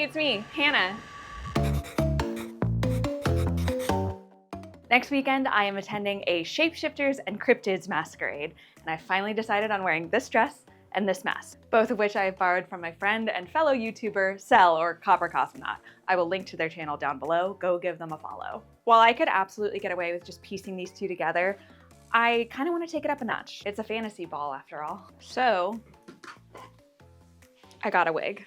it's me, Hannah. Next weekend, I am attending a Shapeshifters and Cryptids Masquerade, and I finally decided on wearing this dress and this mask, both of which I have borrowed from my friend and fellow YouTuber Cel, or Copper Cosmonaut. I will link to their channel down below. Go give them a follow. While I could absolutely get away with just piecing these two together, I kind of want to take it up a notch. It's a fantasy ball after all. So I got a wig.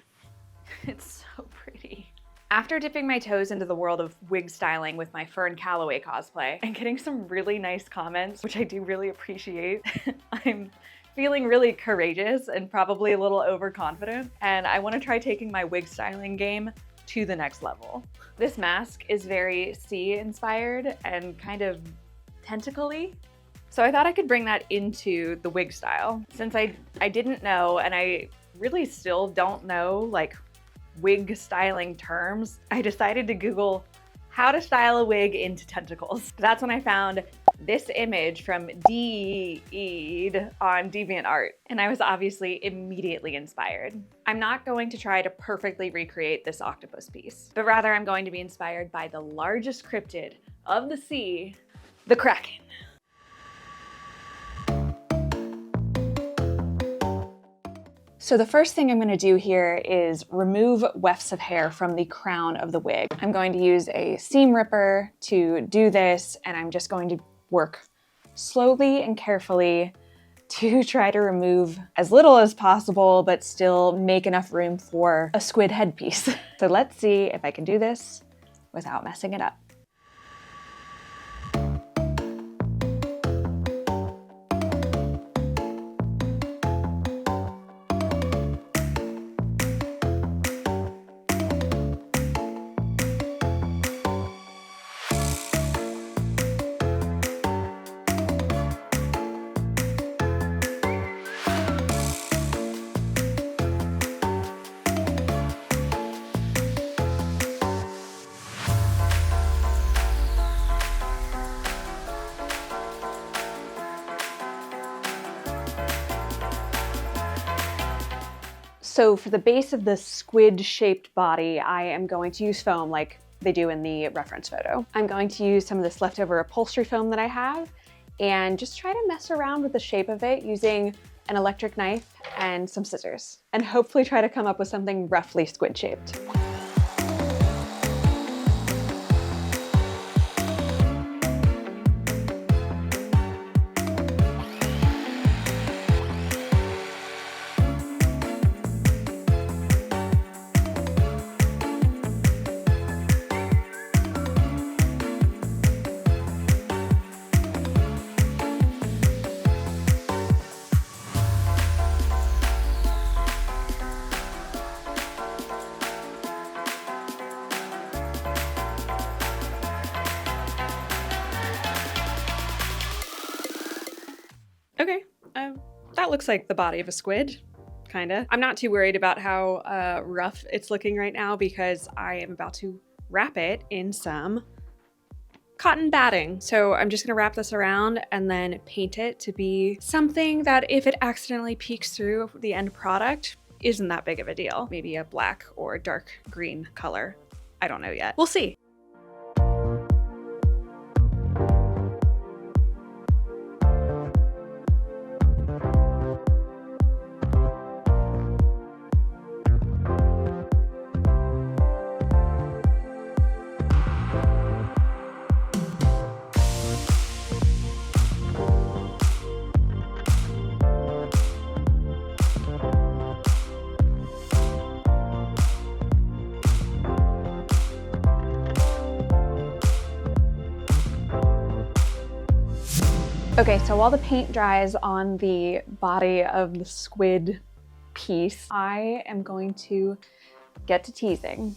It's so pretty. After dipping my toes into the world of wig styling with my Callaway cosplay and getting some really nice comments, which I do really appreciate, I'm feeling really courageous and probably a little overconfident, and I want to try taking my wig styling game to the next level. This mask is very sea inspired and kind of tentacle-y, so I thought I could bring that into the wig style. Since I didn't know, and I really still don't know, like, wig styling terms, I decided to Google how to style a wig into tentacles. That's when I found this image from Deviant on DeviantArt, and I was obviously immediately inspired. I'm not going to try to perfectly recreate this octopus piece, but rather I'm going to be inspired by the largest cryptid of the sea, the Kraken. So the first thing I'm going to do here is remove wefts of hair from the crown of the wig. I'm going to use a seam ripper to do this, and I'm just going to work slowly and carefully to try to remove as little as possible, but still make enough room for a squid headpiece. So let's see if I can do this without messing it up. So for the base of the squid-shaped body, I am going to use foam like they do in the reference photo. I'm going to use some of this leftover upholstery foam that I have and just try to mess around with the shape of it using an electric knife and some scissors, and hopefully try to come up with something roughly squid-shaped. Okay, that looks like the body of a squid, kinda. I'm not too worried about how rough it's looking right now because I am about to wrap it in some cotton batting. So I'm just gonna wrap this around and then paint it to be something that if it accidentally peeks through the end product, isn't that big of a deal. Maybe a black or dark green color. I don't know yet. We'll see. Okay, so while the paint dries on the body of the squid piece, I am going to get to teasing.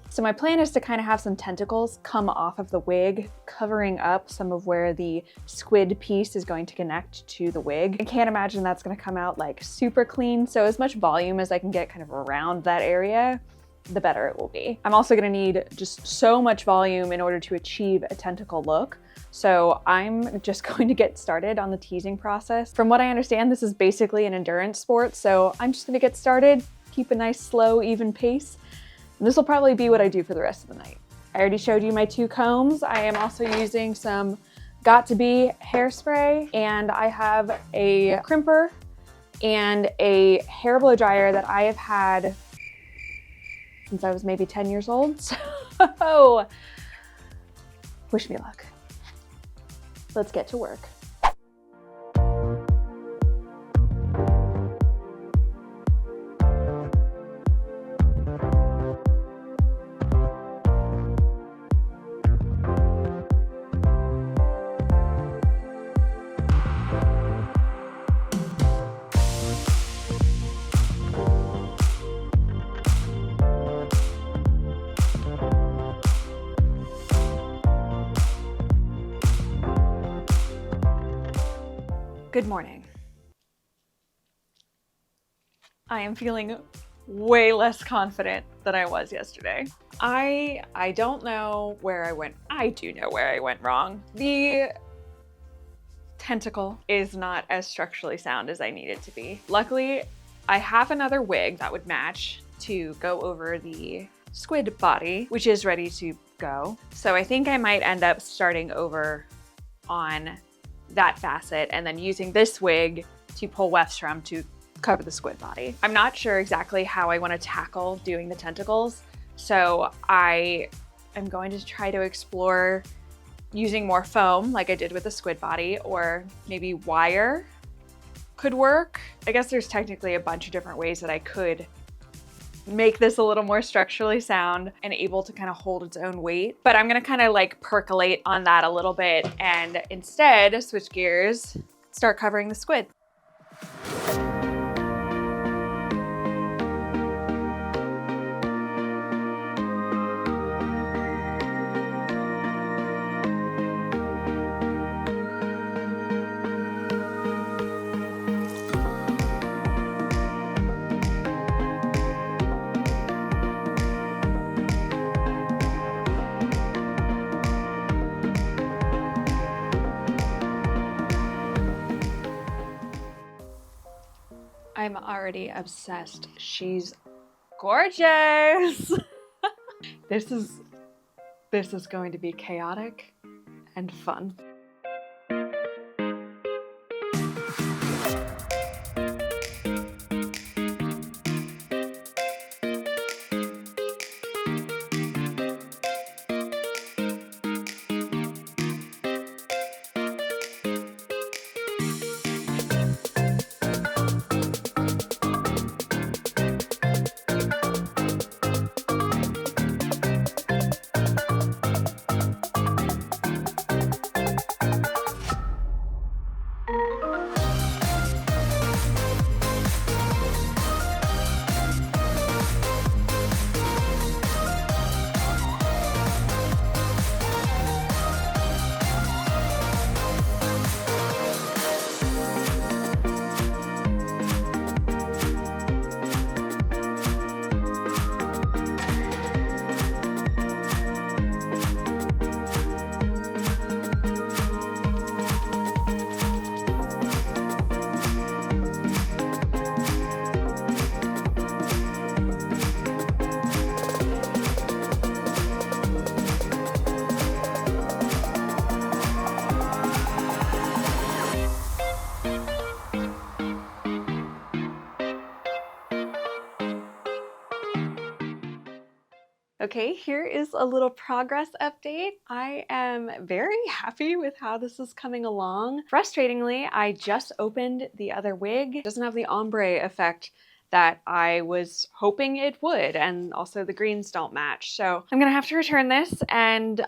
So my plan is to kind of have some tentacles come off of the wig, covering up some of where the squid piece is going to connect to the wig. I can't imagine that's gonna come out like super clean, so as much volume as I can get kind of around that area, the better it will be. I'm also gonna need just so much volume in order to achieve a tentacle look. So I'm just going to get started on the teasing process. From what I understand, this is basically an endurance sport, so I'm just gonna get started, keep a nice, slow, even pace, And this will probably be what I do for the rest of the night. I already showed you my 2 combs. I am also using some Got To Be hairspray, and I have a crimper and a hair blow dryer that I have had since I was maybe 10 years old. So wish me luck. Let's get to work. Good morning. I am feeling way less confident than I was yesterday. I don't know where I went. I do know where I went wrong. The tentacle is not as structurally sound as I need it to be. Luckily, I have another wig that would match to go over the squid body, which is ready to go. So I think I might end up starting over on that facet and then using this wig to pull wefts from to cover the squid body. I'm not sure exactly how I want to tackle doing the tentacles, so I am going to try to explore using more foam like I did with the squid body, or maybe wire could work. I guess there's technically a bunch of different ways that I could make this a little more structurally sound and able to kind of hold its own weight. But I'm gonna kind of like percolate on that a little bit and instead switch gears, start covering the squid. I'm already obsessed. She's gorgeous. This is going to be chaotic and fun. Okay, here is a little progress update. I am very happy with how this is coming along. Frustratingly, I just opened the other wig. It doesn't have the ombre effect that I was hoping it would, and also the greens don't match. So I'm gonna have to return this and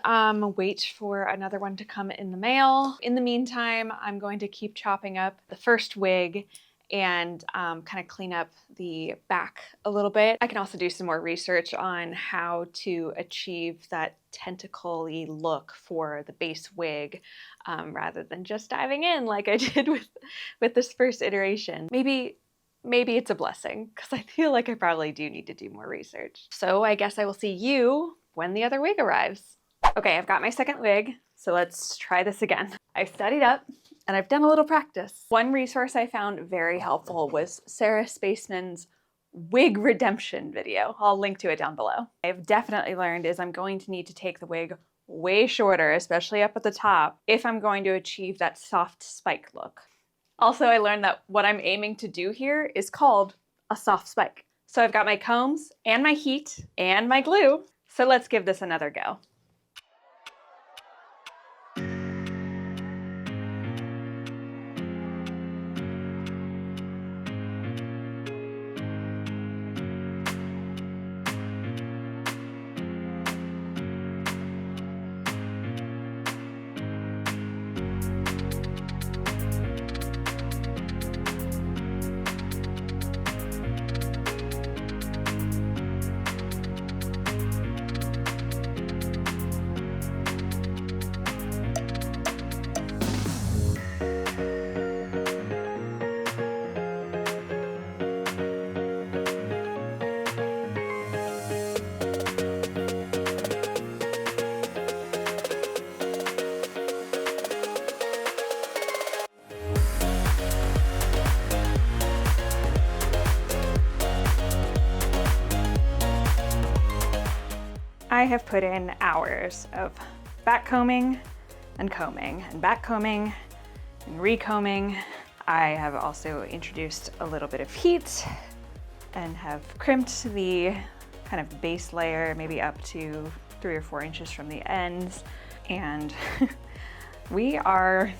wait for another one to come in the mail. In the meantime, I'm going to keep chopping up the first wig and kind of clean up the back a little bit. I can also do some more research on how to achieve that tentacle-y look for the base wig rather than just diving in like I did with this first iteration. Maybe it's a blessing, because I feel like I probably do need to do more research. So I guess I will see you when the other wig arrives. Okay, I've got my second wig, so let's try this again. I studied up and I've done a little practice. One resource I found very helpful was Sarah Spaceman's wig redemption video. I'll link to it down below. I've definitely learned is I'm going to need to take the wig way shorter, especially up at the top, if I'm going to achieve that soft spike look. Also, I learned that what I'm aiming to do here is called a soft spike. So I've got my combs and my heat and my glue. So let's give this another go. I have put in hours of back combing and combing and back combing and recombing. I have also introduced a little bit of heat and have crimped the kind of base layer, maybe up to 3 or 4 inches from the ends. And we are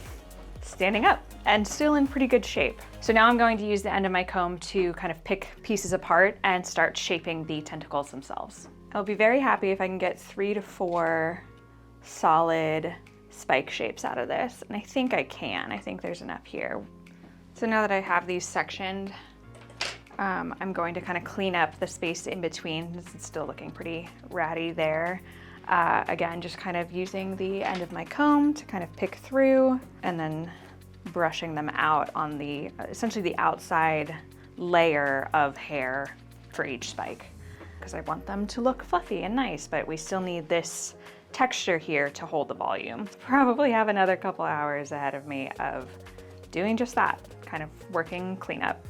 standing up and still in pretty good shape. So now I'm going to use the end of my comb to kind of pick pieces apart and start shaping the tentacles themselves. I'll be very happy if I can get 3 to 4 solid spike shapes out of this. And I think I can. I think there's enough here. So now that I have these sectioned, I'm going to kind of clean up the space in between. This is still looking pretty ratty there. Again, just kind of using the end of my comb to kind of pick through and then brushing them out on the, essentially the outside layer of hair for each spike, because I want them to look fluffy and nice, but we still need this texture here to hold the volume. Probably have another couple hours ahead of me of doing just that, kind of working cleanup.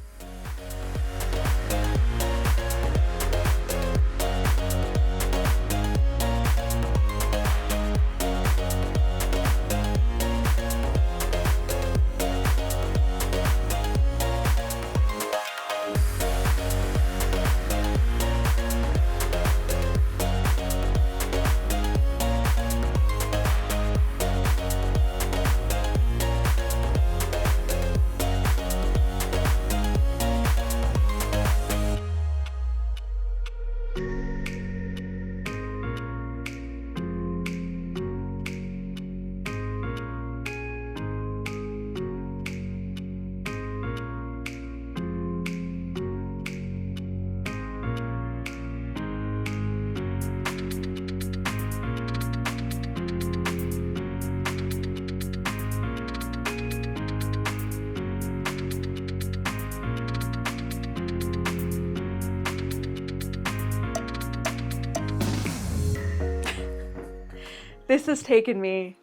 This has taken me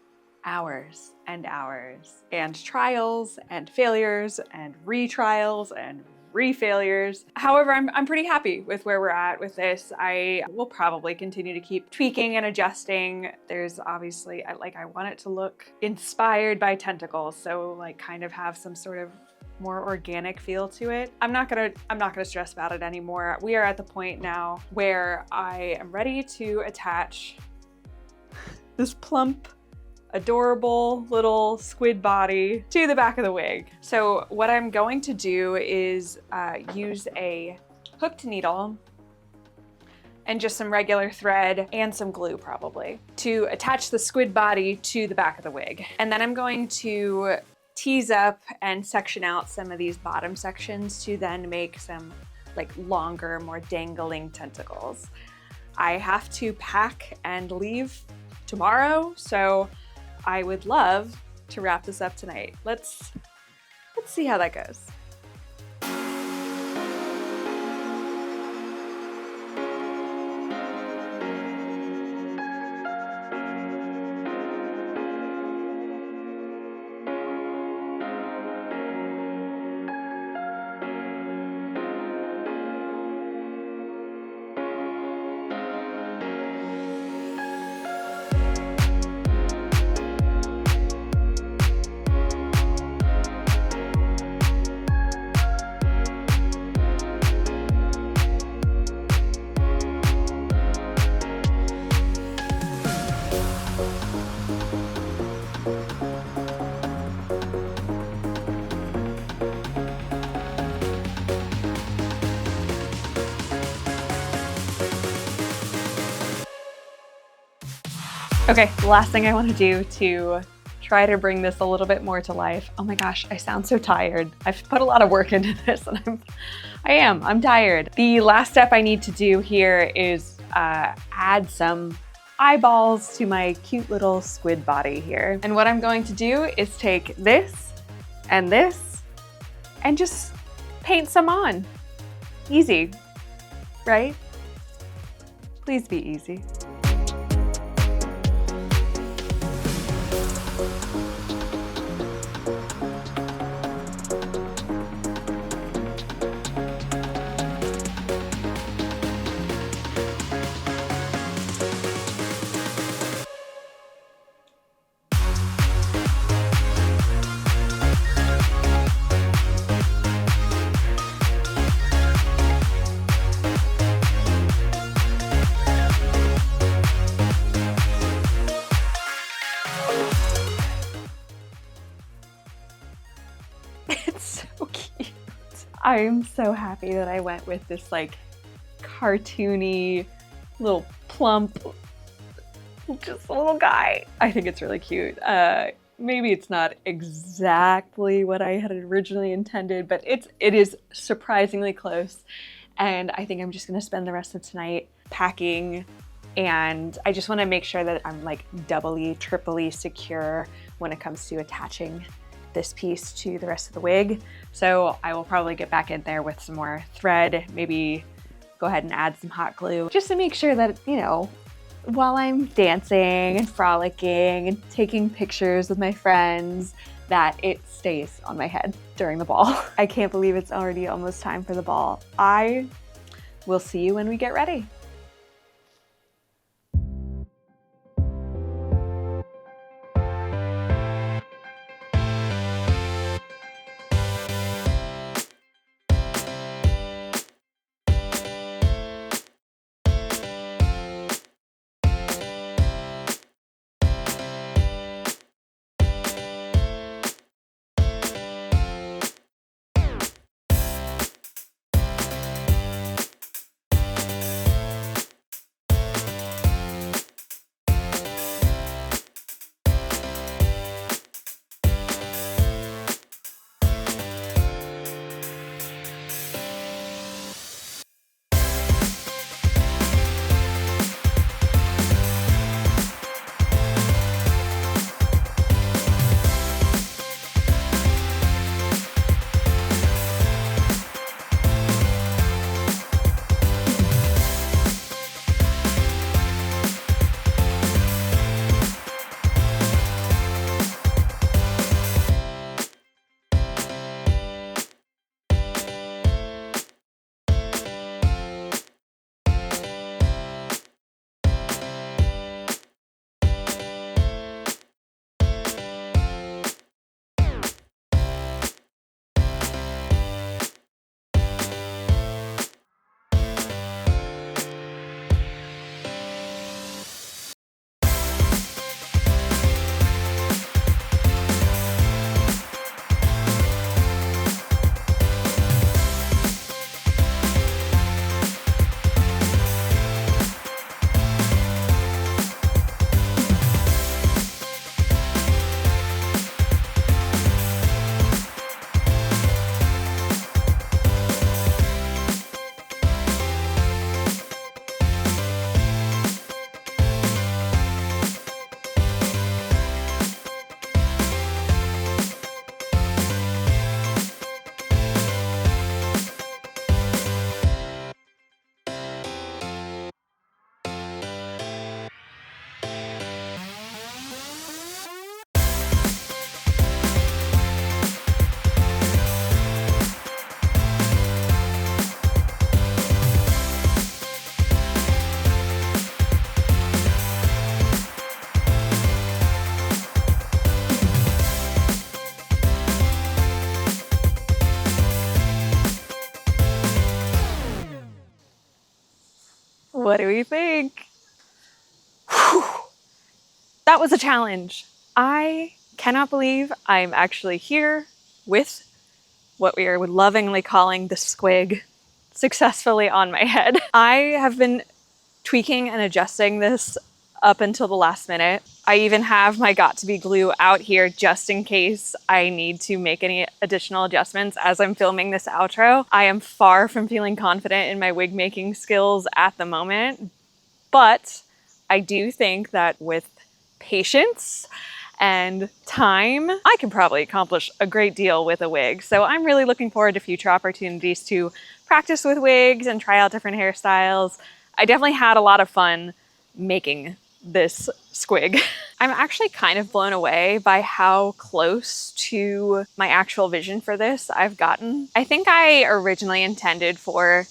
hours and hours, and trials and failures and retrials and re-failures. However, I'm pretty happy with where we're at with this. I will probably continue to keep tweaking and adjusting. There's obviously, I want it to look inspired by tentacles, so like kind of have some sort of more organic feel to it. I'm not gonna stress about it anymore. We are at the point now where I am ready to attach this plump, adorable little squid body to the back of the wig. So what I'm going to do is use a hooked needle and just some regular thread and some glue probably to attach the squid body to the back of the wig. And then I'm going to tease up and section out some of these bottom sections to then make some like longer, more dangling tentacles. I have to pack and leave tomorrow, so I would love to wrap this up tonight. Let's see how that goes. Okay, the last thing I want to do to try to bring this a little bit more to life. Oh my gosh, I sound so tired. I've put a lot of work into this and I'm tired. The last step I need to do here is add some eyeballs to my cute little squid body here. And what I'm going to do is take this and just paint some on. Easy, right? Please be easy. It's so cute. I am so happy that I went with this like cartoony, little plump, just a little guy. I think it's really cute. Maybe it's not exactly what I had originally intended, but it is surprisingly close. And I think I'm just gonna spend the rest of tonight packing, and I just wanna make sure that I'm like doubly, triply secure when it comes to attaching this piece to the rest of the wig. So I will probably get back in there with some more thread, maybe go ahead and add some hot glue, just to make sure that, you know, while I'm dancing and frolicking and taking pictures with my friends, that it stays on my head during the ball. I can't believe it's already almost time for the ball. I will see you when we get ready. What do we think? Whew. That was a challenge. I cannot believe I'm actually here with what we are lovingly calling the squig successfully on my head. I have been tweaking and adjusting this up until the last minute. I even have my got to be glue out here just in case I need to make any additional adjustments as I'm filming this outro. I am far from feeling confident in my wig making skills at the moment, but I do think that with patience and time, I can probably accomplish a great deal with a wig. So I'm really looking forward to future opportunities to practice with wigs and try out different hairstyles. I definitely had a lot of fun making this squig. I'm actually kind of blown away by how close to my actual vision for this I've gotten. I think I originally intended for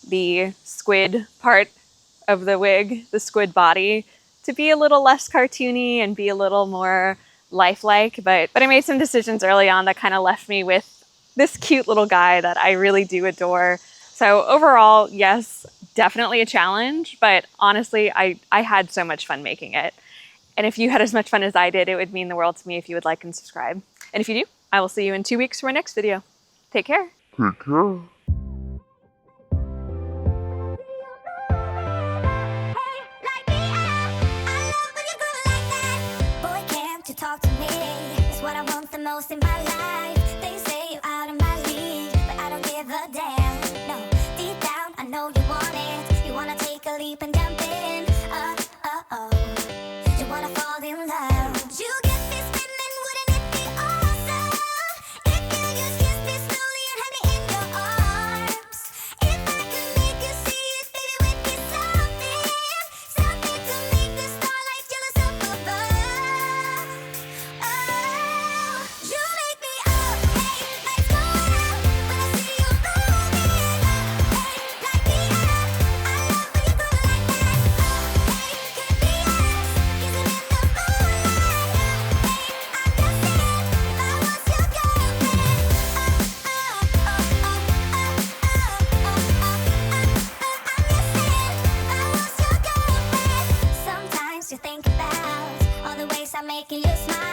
the squid part of the wig, the squid body, to be a little less cartoony and be a little more lifelike, but I made some decisions early on that kind of left me with this cute little guy that I really do adore. So overall, yes, definitely a challenge, but honestly, I had so much fun making it. And if you had as much fun as I did, it would mean the world to me if you would like and subscribe. And if you do, I will see you in 2 weeks for my next video. Take care. Take care. Talk to me, it's what I want the most in my life. They say you're out of my league, but I don't give a damn. No, deep down, I know you want it. You wanna take a leap and jump in. You wanna fall in love. You get me spinning, wouldn't it be awesome? If you just kiss me slowly and have me in your arms. If I could make you see it, baby, we'd be something. Something to make the starlight jealous up above. You make me up, hey, lights go out when I see you moving. Hey, like the air, I love when you go like that. Hey, could be us, kissing in the moonlight. Hey, I'm just saying, if I was your girlfriend. I'm just saying, if I was your girlfriend. Sometimes you think about all the ways I'm making you smile.